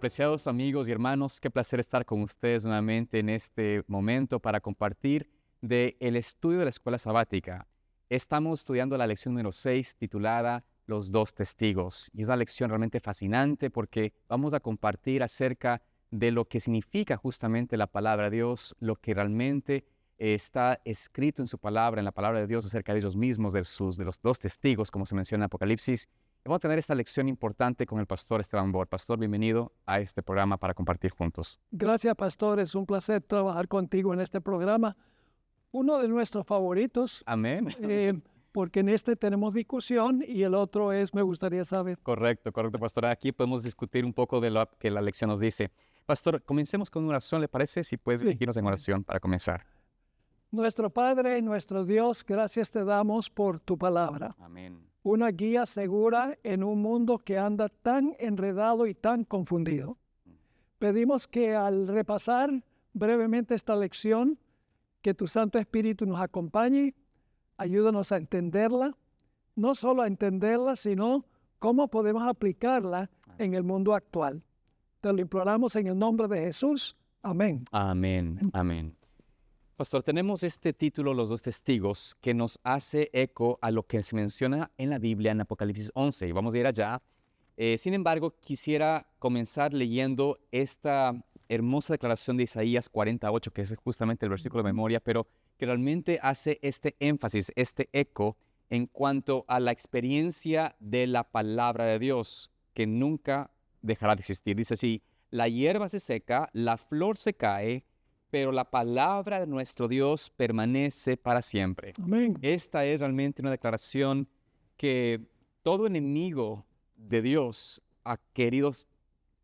Apreciados amigos y hermanos, qué placer estar con ustedes nuevamente en este momento para compartir del estudio de la escuela sabática. Estamos estudiando la lección número 6 titulada Los dos testigos. Y es una lección realmente fascinante porque vamos a compartir acerca de lo que significa justamente la palabra de Dios, lo que realmente está escrito en su palabra, en la palabra de Dios acerca de ellos mismos, de los dos testigos, como se menciona en Apocalipsis. Vamos a tener esta lección importante con el pastor Esteban Bor. Pastor, bienvenido a este programa para compartir juntos. Gracias, pastor. Es un placer trabajar contigo en este programa. Uno de nuestros favoritos, Amén. porque en este tenemos discusión y el otro es me gustaría saber. Correcto, pastor. Aquí podemos discutir un poco de lo que la lección nos dice. Pastor, comencemos con una oración, ¿le parece? Si puedes Sí. dirigirnos en oración para comenzar. Nuestro Padre y nuestro Dios, gracias te damos por tu palabra. Amén. Una guía segura en un mundo que anda tan enredado y tan confundido. Pedimos que al repasar brevemente esta lección, que tu Santo Espíritu nos acompañe, ayúdanos a entenderla, no solo a entenderla, sino cómo podemos aplicarla en el mundo actual. Te lo imploramos en el nombre de Jesús. Amén. Amén. Amén. Pastor, tenemos este título, Los dos testigos, que nos hace eco a lo que se menciona en la Biblia en Apocalipsis 11. Y vamos a ir allá. Sin embargo, quisiera comenzar leyendo esta hermosa declaración de Isaías 48, que es justamente el versículo de memoria, pero que realmente hace este énfasis, este eco en cuanto a la experiencia de la palabra de Dios, que nunca dejará de existir. Dice así: la hierba se seca, la flor se cae, pero la palabra de nuestro Dios permanece para siempre. Amén. Esta es realmente una declaración que todo enemigo de Dios ha querido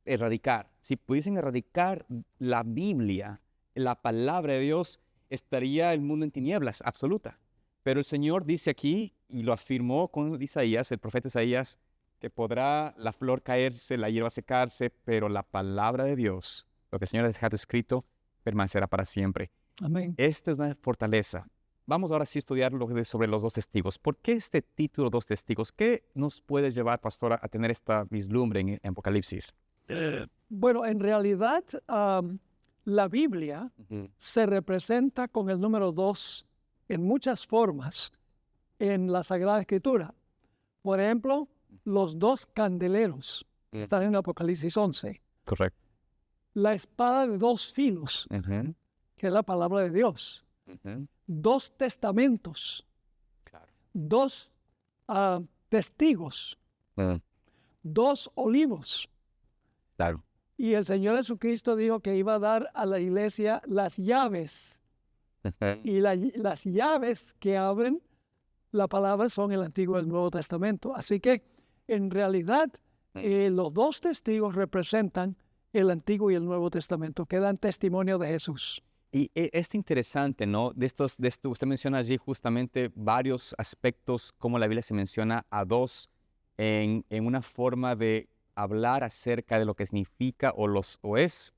erradicar. Si pudiesen erradicar la Biblia, la palabra de Dios, estaría el mundo en tinieblas absoluta. Pero el Señor dice aquí, y lo afirmó con Isaías, el profeta Isaías, que podrá la flor caerse, la hierba secarse, pero la palabra de Dios, lo que el Señor ha dejado escrito, permanecerá para siempre. Amén. Esta es una fortaleza. Vamos ahora sí a estudiar sobre los dos testigos. ¿Por qué este título, dos testigos? ¿Qué nos puede llevar, pastora, a tener esta vislumbre en Apocalipsis? Bueno, en realidad la Biblia se representa con el número 2 en muchas formas en la Sagrada Escritura. Por ejemplo, los dos candeleros están en Apocalipsis 11. Correcto. La espada de dos filos, que es la palabra de Dios. Dos testamentos, Claro. dos testigos, dos olivos. Claro. Y el Señor Jesucristo dijo que iba a dar a la iglesia las llaves. Y las llaves que abren la palabra son el Antiguo y el Nuevo Testamento. Así que, en realidad, los dos testigos representan el Antiguo y el Nuevo Testamento, que dan testimonio de Jesús. Y es interesante, ¿no? De esto, usted menciona allí justamente varios aspectos, como la Biblia se menciona a dos en una forma de hablar acerca de lo que significa o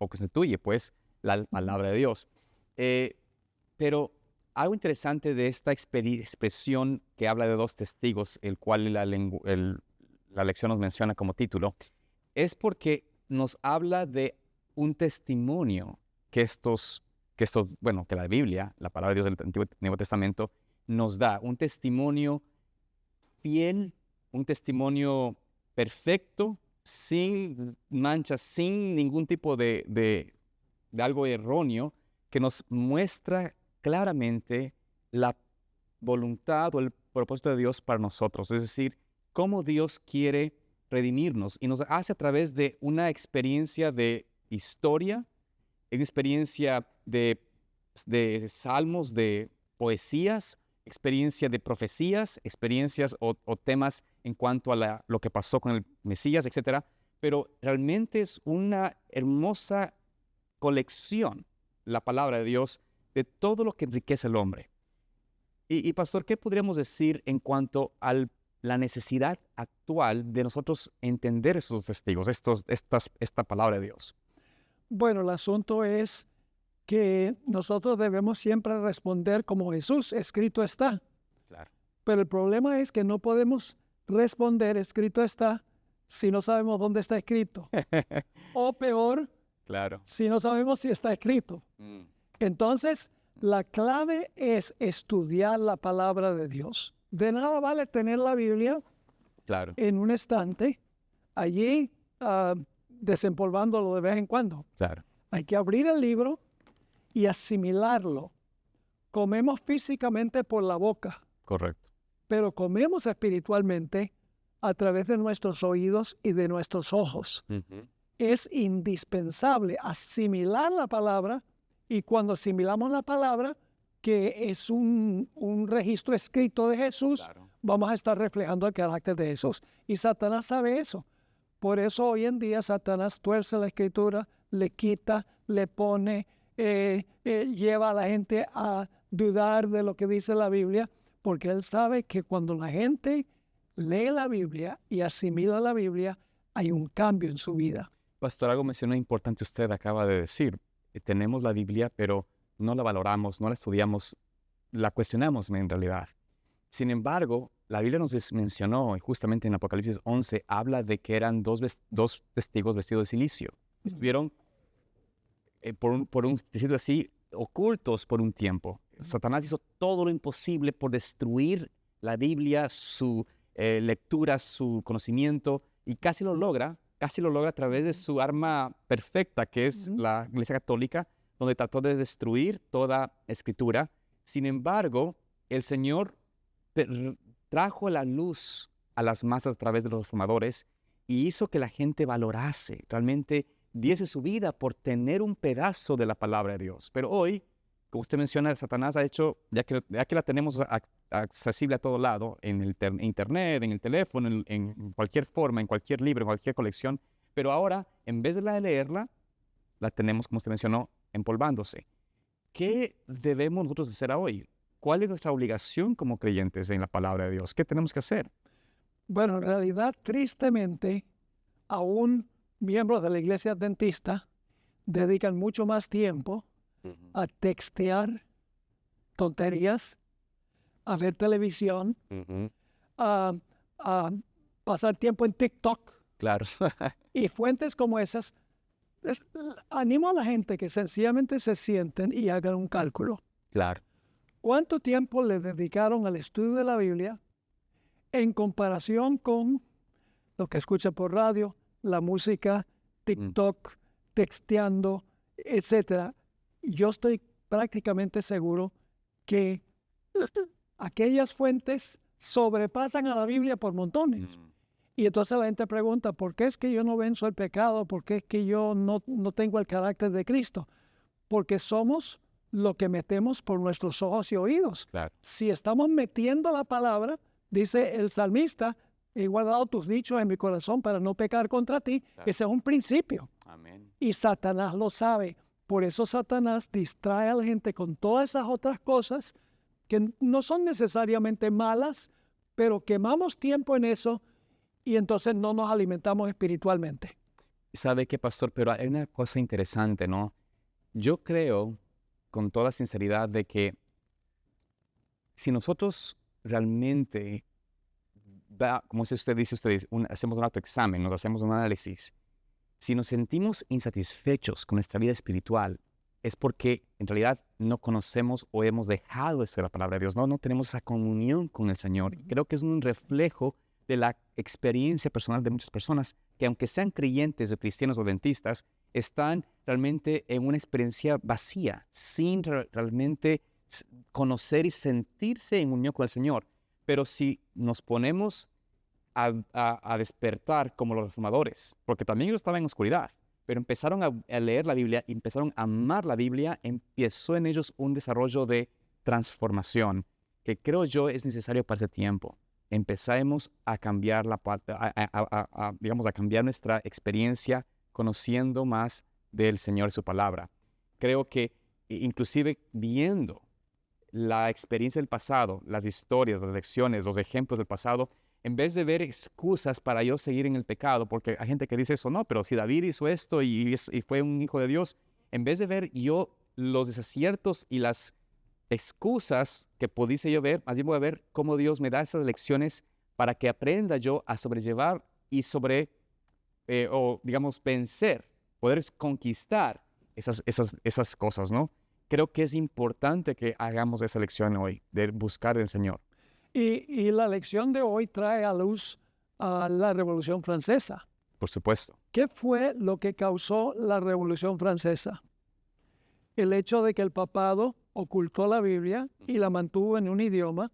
constituye, pues, la palabra de Dios. Pero algo interesante de esta expresión que habla de dos testigos, el cual la lección nos menciona como título, es porque nos habla de un testimonio que la Biblia, la palabra de Dios del Antiguo y Nuevo Testamento, nos da. Un testimonio fiel, un testimonio perfecto, sin manchas, sin ningún tipo de algo erróneo, que nos muestra claramente la voluntad o el propósito de Dios para nosotros. Es decir, cómo Dios quiere redimirnos y nos hace a través de una experiencia de historia, una experiencia de salmos, de poesías, experiencia de profecías, experiencias o temas en cuanto a lo que pasó con el Mesías, etc. Pero realmente es una hermosa colección, la palabra de Dios, de todo lo que enriquece al hombre. Y pastor, ¿qué podríamos decir en cuanto a la necesidad actual de nosotros entender esos testigos, esta palabra de Dios? Bueno, el asunto es que nosotros debemos siempre responder como Jesús, escrito está. Claro. Pero el problema es que no podemos responder, escrito está, si no sabemos dónde está escrito? O peor, Claro. si no sabemos si está escrito. Mm, Entonces, la clave es estudiar la palabra de Dios. De nada vale tener la Biblia Claro, en un estante, allí desempolvándolo de vez en cuando. claro. Hay que abrir el libro y asimilarlo. Comemos físicamente por la boca, Correcto. pero comemos espiritualmente a través de nuestros oídos y de nuestros ojos. Ujú. Es indispensable asimilar la palabra, y cuando asimilamos la palabra, que es un registro escrito de Jesús, Claro. vamos a estar reflejando el carácter de Jesús. Y Satanás sabe eso. Por eso hoy en día Satanás tuerce la escritura, le quita, le pone, lleva a la gente a dudar de lo que dice la Biblia, porque él sabe que cuando la gente lee la Biblia y asimila la Biblia, hay un cambio en su vida. Pastor, algo mencionó importante usted acaba de decir. Tenemos la Biblia, pero no la valoramos, no la estudiamos, la cuestionamos en realidad. Sin embargo, la Biblia nos mencionó, y justamente en Apocalipsis 11, habla de que eran dos testigos vestidos de silicio. Estuvieron, por un decirlo así, ocultos por un tiempo. Satanás hizo todo lo imposible por destruir la Biblia, su lectura, su conocimiento, y casi lo logra a través de su arma perfecta, que es la Iglesia Católica, donde trató de destruir toda escritura. Sin embargo, el Señor trajo la luz a las masas a través de los reformadores y hizo que la gente valorase, realmente diese su vida por tener un pedazo de la palabra de Dios. Pero hoy, como usted menciona, Satanás ha hecho, ya que la tenemos accesible a todo lado, en el internet, en el teléfono, en cualquier forma, en cualquier libro, en cualquier colección, pero ahora, en vez de leerla, la tenemos, como usted mencionó, empolvándose. ¿Qué debemos nosotros hacer hoy? ¿Cuál es nuestra obligación como creyentes en la palabra de Dios? ¿Qué tenemos que hacer? Bueno, en realidad, tristemente, aún miembros de la iglesia adventista dedican mucho más tiempo a textear tonterías, a ver televisión, a pasar tiempo en TikTok Claro. y fuentes como esas. Animo a la gente que sencillamente se sienten y hagan un cálculo. Claro. ¿Cuánto tiempo le dedicaron al estudio de la Biblia en comparación con lo que escuchan por radio, la música, TikTok, texteando, etcétera? Yo estoy prácticamente seguro que aquellas fuentes sobrepasan a la Biblia por montones. Y entonces la gente pregunta, ¿por qué es que yo no venzo el pecado? ¿Por qué es que yo no tengo el carácter de Cristo? Porque somos lo que metemos por nuestros ojos y oídos. Claro. Si estamos metiendo la palabra, dice el salmista, he guardado tus dichos en mi corazón para no pecar contra ti. Claro. Ese es un principio. Amén. Y Satanás lo sabe. Por eso Satanás distrae a la gente con todas esas otras cosas que no son necesariamente malas, pero quemamos tiempo en eso y entonces no nos alimentamos espiritualmente. ¿Sabe qué, pastor? Pero hay una cosa interesante, ¿no? Yo creo, con toda sinceridad, de que si nosotros realmente, como usted dice, hacemos un autoexamen, nos hacemos un análisis, si nos sentimos insatisfechos con nuestra vida espiritual, es porque en realidad no conocemos o hemos dejado esto de la palabra de Dios, no tenemos esa comunión con el Señor. Creo que es un reflejo de la experiencia personal de muchas personas que, aunque sean creyentes o cristianos o adventistas, están realmente en una experiencia vacía, sin realmente conocer y sentirse en unión con el Señor. Pero si nos ponemos a despertar como los reformadores, porque también ellos estaban en oscuridad, pero empezaron a leer la Biblia, empezaron a amar la Biblia, empezó en ellos un desarrollo de transformación que creo yo es necesario para ese tiempo. Empezaremos a cambiar digamos, a cambiar nuestra experiencia conociendo más del Señor y su palabra. Creo que inclusive viendo la experiencia del pasado, las historias, las lecciones, los ejemplos del pasado, en vez de ver excusas para yo seguir en el pecado, porque hay gente que dice eso, no, pero si David hizo esto y fue un hijo de Dios, en vez de ver yo los desaciertos y las excusas que pudiese yo ver, más bien voy a ver cómo Dios me da esas lecciones para que aprenda yo a sobrellevar y sobre, o digamos, vencer, poder conquistar esas cosas, ¿no? Creo que es importante que hagamos esa lección hoy, de buscar al Señor. Y la lección de hoy trae a luz a la Revolución Francesa. Por supuesto. ¿Qué fue lo que causó la Revolución Francesa? El hecho de que el papado ocultó la Biblia y la mantuvo en un idioma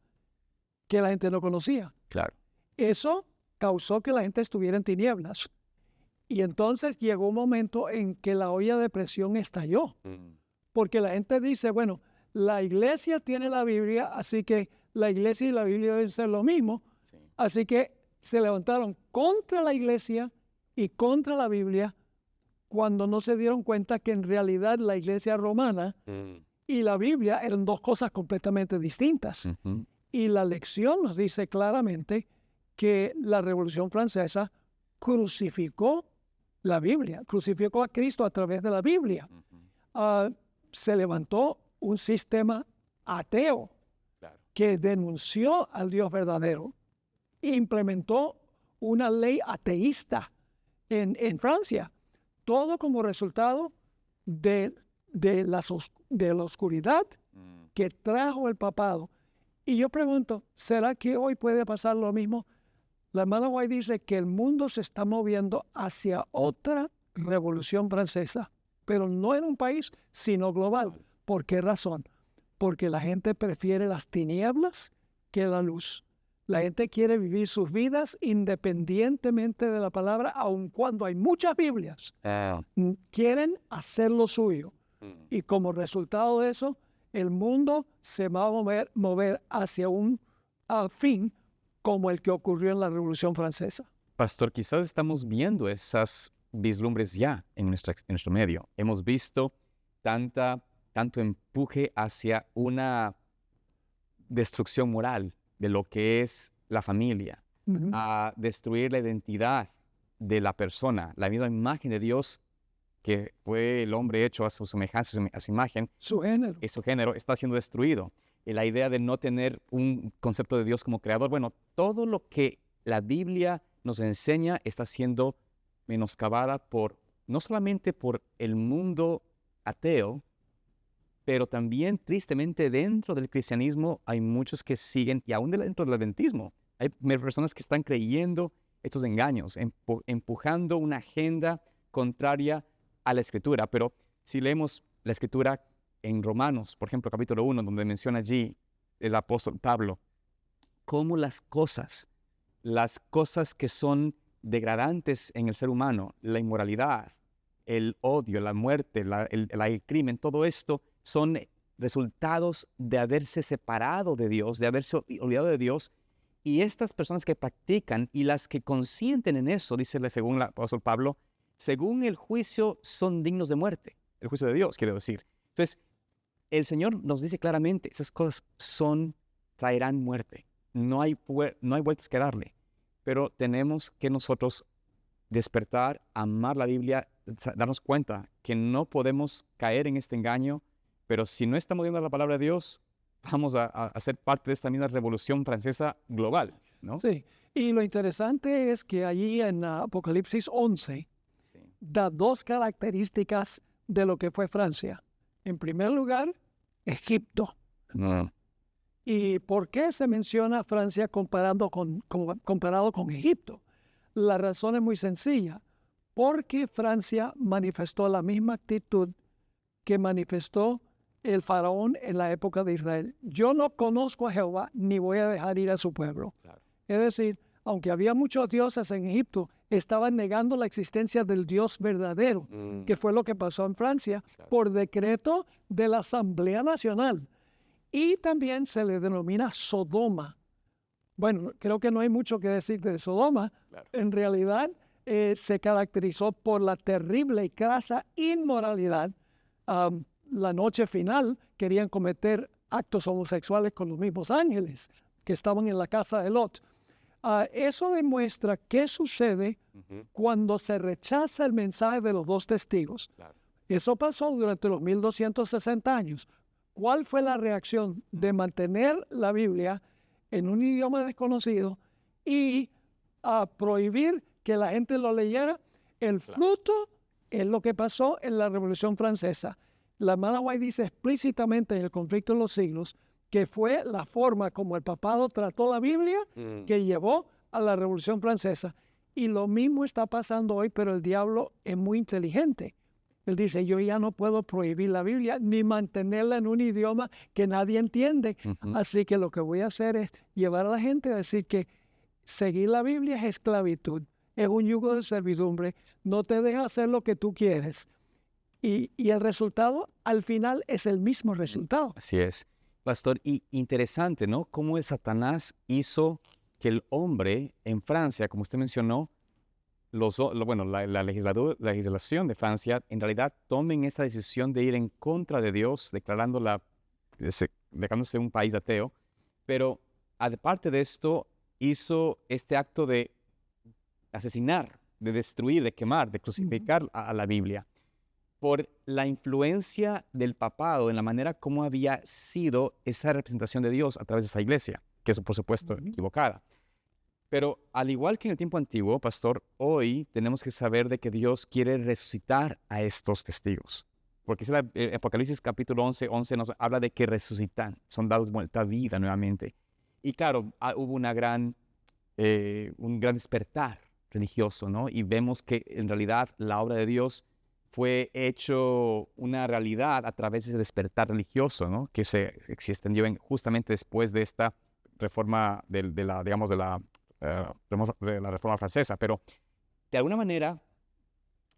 que la gente no conocía. Claro. Eso causó que la gente estuviera en tinieblas. Y entonces llegó un momento en que la olla de presión estalló. Porque la gente dice, bueno, la iglesia tiene la Biblia, así que la iglesia y la Biblia deben ser lo mismo. Sí. Así que se levantaron contra la iglesia y contra la Biblia cuando no se dieron cuenta que en realidad la iglesia romana y la Biblia eran dos cosas completamente distintas. Ujú. Y la lección nos dice claramente que la Revolución Francesa crucificó la Biblia, crucificó a Cristo a través de la Biblia. Se levantó un sistema ateo Claro. que denunció al Dios verdadero e implementó una ley ateísta en Francia, todo como resultado de la oscuridad que trajo el papado. Y yo pregunto, ¿será que hoy puede pasar lo mismo? La hermana White dice que el mundo se está moviendo hacia otra revolución francesa, pero no en un país, sino global. ¿Por qué razón? Porque la gente prefiere las tinieblas que la luz. La gente quiere vivir sus vidas independientemente de la palabra, aun cuando hay muchas Biblias. Quieren hacer lo suyo. Y como resultado de eso, el mundo se va a mover hacia un fin como el que ocurrió en la Revolución Francesa. Pastor, quizás estamos viendo esas vislumbres ya en nuestro medio. Hemos visto tanto empuje hacia una destrucción moral de lo que es la familia, a destruir la identidad de la persona, la misma imagen de Dios que fue el hombre hecho a su semejanza, a su imagen. Su género. Su género está siendo destruido. Y la idea de no tener un concepto de Dios como creador, bueno, todo lo que la Biblia nos enseña está siendo menoscabada no solamente por el mundo ateo, pero también tristemente dentro del cristianismo hay muchos que siguen, y aún dentro del adventismo, hay personas que están creyendo estos engaños, empujando una agenda contraria a la Escritura. Pero si leemos la Escritura en Romanos, por ejemplo, capítulo 1, donde menciona allí el apóstol Pablo, cómo las cosas que son degradantes en el ser humano, la inmoralidad, el odio, la muerte, el crimen, todo esto son resultados de haberse separado de Dios, de haberse olvidado de Dios. Y estas personas que practican y las que consienten en eso, dice según el apóstol Pablo, según el juicio son dignos de muerte. El juicio de Dios, quiero decir. Entonces, el Señor nos dice claramente, esas cosas traerán muerte. No hay vueltas que darle. Pero tenemos que nosotros despertar, amar la Biblia, darnos cuenta que no podemos caer en este engaño, pero si no estamos viendo la palabra de Dios, vamos a ser parte de esta misma revolución francesa global, ¿no? Sí, y lo interesante es que allí en Apocalipsis 11 da dos características de lo que fue Francia. En primer lugar, Egipto. ¿Y por qué se menciona Francia comparado con Egipto? La razón es muy sencilla, porque Francia manifestó la misma actitud que manifestó el faraón en la época de Israel. Yo no conozco a Jehová, ni voy a dejar ir a su pueblo. Claro. Es decir, aunque había muchos dioses en Egipto, estaban negando la existencia del Dios verdadero, que fue lo que pasó en Francia, por decreto de la Asamblea Nacional. Y también se le denomina Sodoma. Bueno, creo que no hay mucho que decir de Sodoma. Claro. En realidad, se caracterizó por la terrible y crasa inmoralidad. La noche final querían cometer actos homosexuales con los mismos ángeles que estaban en la casa de Lot. Eso demuestra qué sucede cuando se rechaza el mensaje de los dos testigos. Claro. Eso pasó durante los 1260 años. ¿Cuál fue la reacción de mantener la Biblia en un idioma desconocido y prohibir que la gente lo leyera. El fruto es lo que pasó en la Revolución Francesa. La hermana White dice explícitamente en El conflicto de los siglos que fue la forma como el papado trató la Biblia que llevó a la Revolución Francesa. Y lo mismo está pasando hoy, pero el diablo es muy inteligente. Él dice, yo ya no puedo prohibir la Biblia ni mantenerla en un idioma que nadie entiende. Así que lo que voy a hacer es llevar a la gente a decir que seguir la Biblia es esclavitud, es un yugo de servidumbre, no te deja hacer lo que tú quieres. Y el resultado, al final, es el mismo resultado. Así es. Pastor, y interesante, ¿no? Cómo el Satanás hizo que el hombre en Francia, como usted mencionó, la legislación de Francia en realidad tomen esa decisión de ir en contra de Dios, declarándose un país ateo, pero aparte de esto, hizo este acto de asesinar, de destruir, de quemar, de crucificar a la Biblia, por la influencia del papado en la manera como había sido esa representación de Dios a través de esa iglesia, que es por supuesto equivocada. Pero al igual que en el tiempo antiguo, pastor, hoy tenemos que saber de que Dios quiere resucitar a estos testigos. Porque Apocalipsis capítulo 11 nos habla de que resucitan, son dados vuelta a vida nuevamente. Y claro, hubo un gran despertar religioso, ¿no? Y vemos que en realidad la obra de Dios fue hecho una realidad a través de ese despertar religioso, ¿no? Que se extendió justamente después de esta reforma de la Reforma Francesa, pero de alguna manera,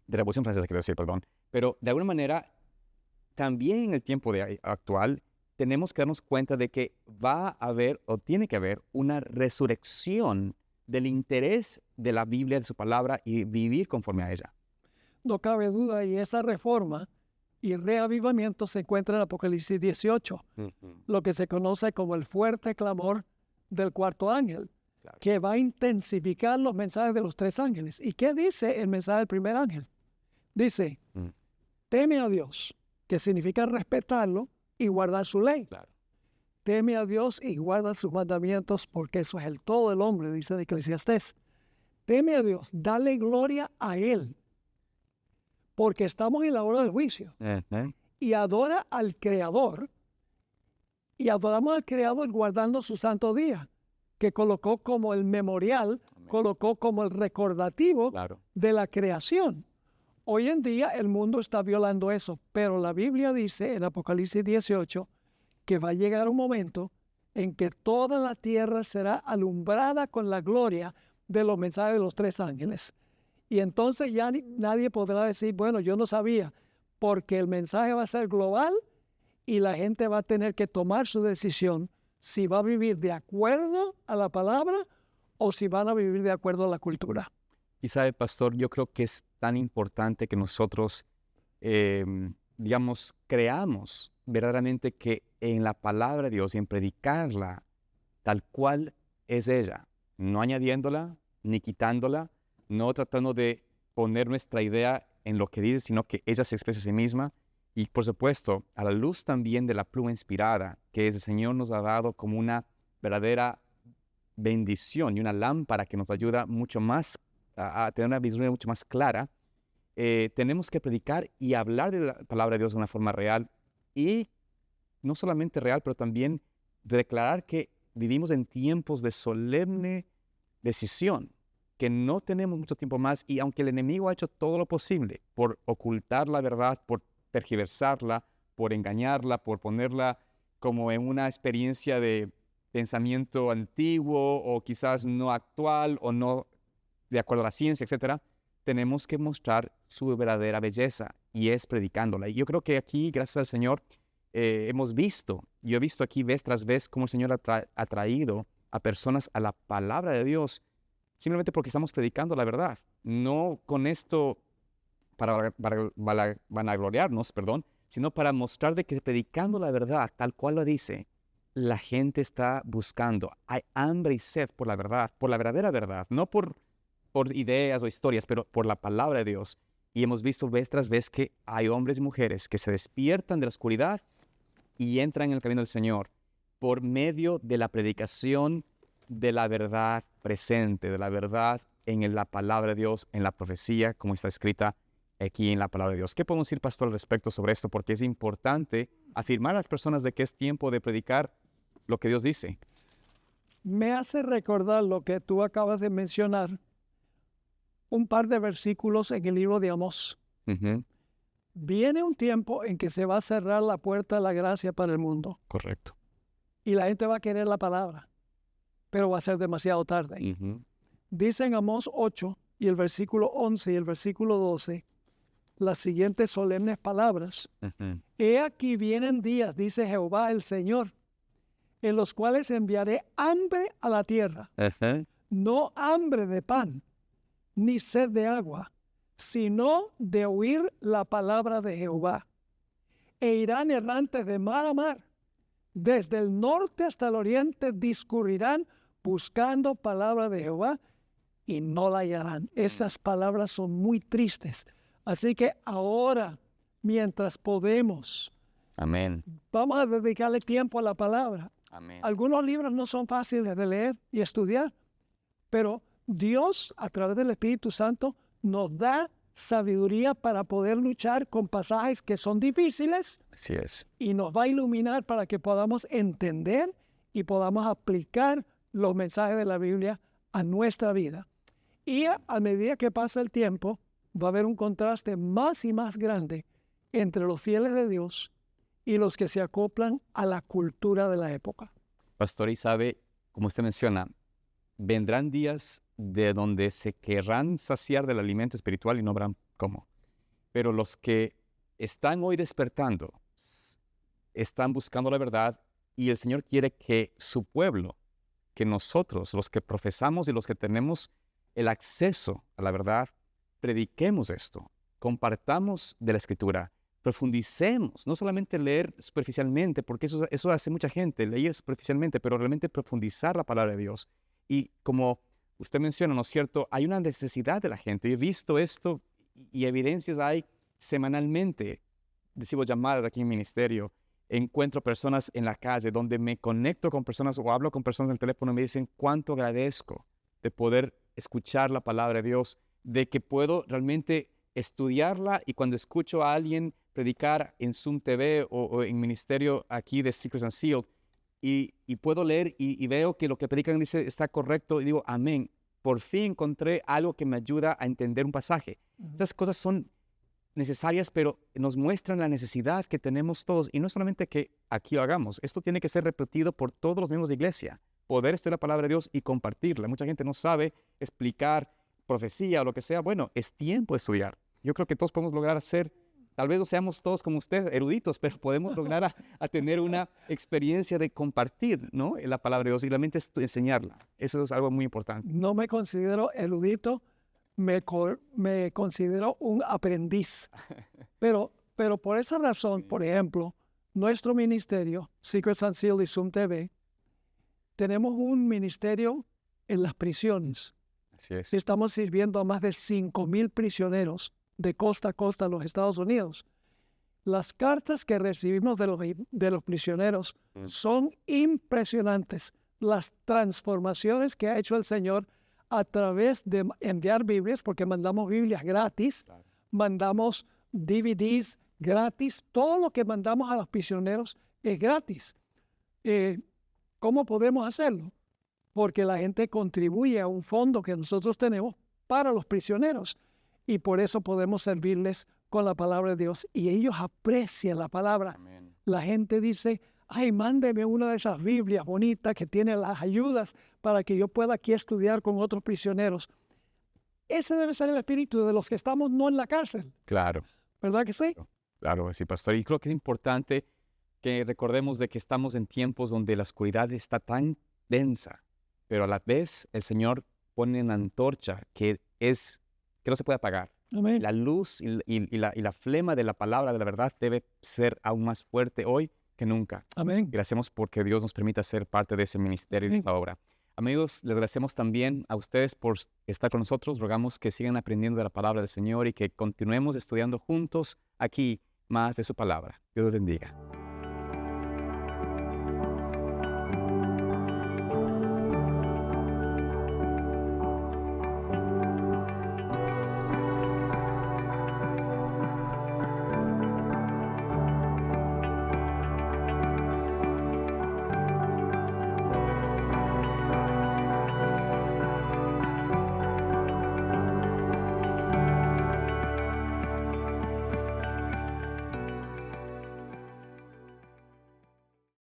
de Revolución Francesa quiero decir, perdón, pero de alguna manera también en el tiempo actual tenemos que darnos cuenta de que va a haber o tiene que haber una resurrección del interés de la Biblia, de su palabra y vivir conforme a ella. No cabe duda, y esa reforma y reavivamiento se encuentra en Apocalipsis 18, lo que se conoce como el fuerte clamor del cuarto ángel, que va a intensificar los mensajes de los tres ángeles. ¿Y qué dice el mensaje del primer ángel? Dice, teme a Dios, que significa respetarlo y guardar su ley. Teme a Dios y guarda sus mandamientos, porque eso es el todo del hombre, dice de Eclesiastés. Teme a Dios, dale gloria a Él, porque estamos en la hora del juicio. Y adora al Creador, y adoramos al Creador guardando su santo día, que colocó como el memorial, colocó como el recordativo de la creación. Hoy en día el mundo está violando eso, pero la Biblia dice en Apocalipsis 18 que va a llegar un momento en que toda la tierra será alumbrada con la gloria de los mensajes de los tres ángeles. Y entonces ya nadie podrá decir, bueno, yo no sabía, porque el mensaje va a ser global y la gente va a tener que tomar su decisión si va a vivir de acuerdo a la palabra o si van a vivir de acuerdo a la cultura. Y sabe, pastor, yo creo que es tan importante que nosotros, creamos verdaderamente que en la palabra de Dios y en predicarla tal cual es ella, no añadiéndola ni quitándola, no tratando de poner nuestra idea en lo que dice, sino que ella se expresa a sí misma. Y por supuesto, a la luz también de la pluma inspirada, que el Señor nos ha dado como una verdadera bendición y una lámpara que nos ayuda mucho más a tener una visión mucho más clara, tenemos que predicar y hablar de la palabra de Dios de una forma real y no solamente real, pero también declarar que vivimos en tiempos de solemne decisión, que no tenemos mucho tiempo más y aunque el enemigo ha hecho todo lo posible por ocultar la verdad, por tergiversarla, por engañarla, por ponerla como en una experiencia de pensamiento antiguo o quizás no actual o no de acuerdo a la ciencia, etcétera, tenemos que mostrar su verdadera belleza y es predicándola. Y yo creo que aquí, gracias al Señor, yo he visto aquí vez tras vez cómo el Señor ha traído a personas a la palabra de Dios simplemente porque estamos predicando la verdad. No con esto para vanagloriarnos, sino para mostrar de que predicando la verdad, tal cual lo dice, la gente está buscando. Hay hambre y sed por la verdad, por la verdadera verdad, no por ideas o historias, pero por la palabra de Dios. Y hemos visto vez tras vez que hay hombres y mujeres que se despiertan de la oscuridad y entran en el camino del Señor por medio de la predicación de la verdad presente, de la verdad en la palabra de Dios, en la profecía, como está escrita aquí en la palabra de Dios. ¿Qué podemos decir, pastor, al respecto sobre esto? Porque es importante afirmar a las personas de que es tiempo de predicar lo que Dios dice. Me hace recordar lo que tú acabas de mencionar, un par de versículos en el libro de Amós. Ujú. Viene un tiempo en que se va a cerrar la puerta de la gracia para el mundo Correcto. y la gente va a querer la palabra, pero va a ser demasiado tarde. Ujú. Dice en Amós 8 y el versículo 11 y el versículo 12 las siguientes solemnes palabras. Ujú. He aquí vienen días, dice Jehová el Señor, en los cuales enviaré hambre a la tierra, Ujú. no hambre de pan, ni sed de agua, sino de oír la palabra de Jehová. E irán errantes de mar a mar, desde el norte hasta el oriente discurrirán buscando palabra de Jehová y no la hallarán. Esas palabras son muy tristes. Así que ahora, mientras podemos, Amén. vamos a dedicarle tiempo a la palabra. Amén. Algunos libros no son fáciles de leer y estudiar, pero Dios, a través del Espíritu Santo, nos da sabiduría para poder luchar con pasajes que son difíciles Así es. y nos va a iluminar para que podamos entender y podamos aplicar los mensajes de la Biblia a nuestra vida. Y a medida que pasa el tiempo, va a haber un contraste más y más grande entre los fieles de Dios y los que se acoplan a la cultura de la época. Pastor, y sabe, como usted menciona, vendrán días de donde se querrán saciar del alimento espiritual y no habrán cómo. Pero los que están hoy despertando, están buscando la verdad y el Señor quiere que su pueblo, que nosotros, los que profesamos y los que tenemos el acceso a la verdad, prediquemos esto, compartamos de la Escritura, profundicemos, no solamente leer superficialmente, porque eso hace mucha gente, leer superficialmente, pero realmente profundizar la palabra de Dios. Y como usted menciona, ¿no es cierto? Hay una necesidad de la gente. Yo he visto esto y evidencias hay semanalmente. Recibo llamadas aquí en mi ministerio. Encuentro personas en la calle donde me conecto con personas o hablo con personas en el teléfono y me dicen cuánto agradezco de poder escuchar la palabra de Dios, de que puedo realmente estudiarla y cuando escucho a alguien predicar en Zoom TV o en ministerio aquí de Secrets and Sealed y puedo leer y veo que lo que predican dice está correcto y digo, amén, por fin encontré algo que me ayuda a entender un pasaje. Estas cosas son necesarias, pero nos muestran la necesidad que tenemos todos y no solamente que aquí lo hagamos, esto tiene que ser repetido por todos los miembros de iglesia, poder estudiar la palabra de Dios y compartirla. Mucha gente no sabe explicar profecía o lo que sea. Bueno, es tiempo de estudiar. Yo creo que todos podemos lograr hacer, tal vez no seamos todos como usted, eruditos, pero podemos lograr a tener una experiencia de compartir, ¿no? La palabra de Dios y realmente enseñarla. Eso es algo muy importante. No me considero erudito, me considero un aprendiz. Pero por esa razón, por ejemplo, nuestro ministerio, Secrets and Sealed y Zoom TV, tenemos un ministerio en las prisiones. Así es. Estamos sirviendo a más de 5,000 prisioneros de costa a costa en los Estados Unidos. Las cartas que recibimos de los prisioneros son impresionantes. Las transformaciones que ha hecho el Señor a través de enviar Biblias, porque mandamos Biblias gratis, mandamos DVDs gratis, todo lo que mandamos a los prisioneros es gratis. ¿Cómo podemos hacerlo? Porque la gente contribuye a un fondo que nosotros tenemos para los prisioneros y por eso podemos servirles con la palabra de Dios y ellos aprecian la palabra. Amén. La gente dice, ay, mándeme una de esas Biblias bonitas que tiene las ayudas para que yo pueda aquí estudiar con otros prisioneros. Ese debe ser el espíritu de los que estamos no en la cárcel. Claro. ¿Verdad que sí? Claro, sí, pastor. Y creo que es importante que recordemos de que estamos en tiempos donde la oscuridad está tan densa, pero a la vez el Señor pone una antorcha que no se puede apagar. Amén. La luz y la flema de la palabra de la verdad debe ser aún más fuerte hoy que nunca. Amén. Gracias porque Dios nos permita ser parte de ese ministerio y de esa obra. Amigos, les agradecemos también a ustedes por estar con nosotros. Rogamos que sigan aprendiendo de la palabra del Señor y que continuemos estudiando juntos aquí más de su palabra. Dios los bendiga.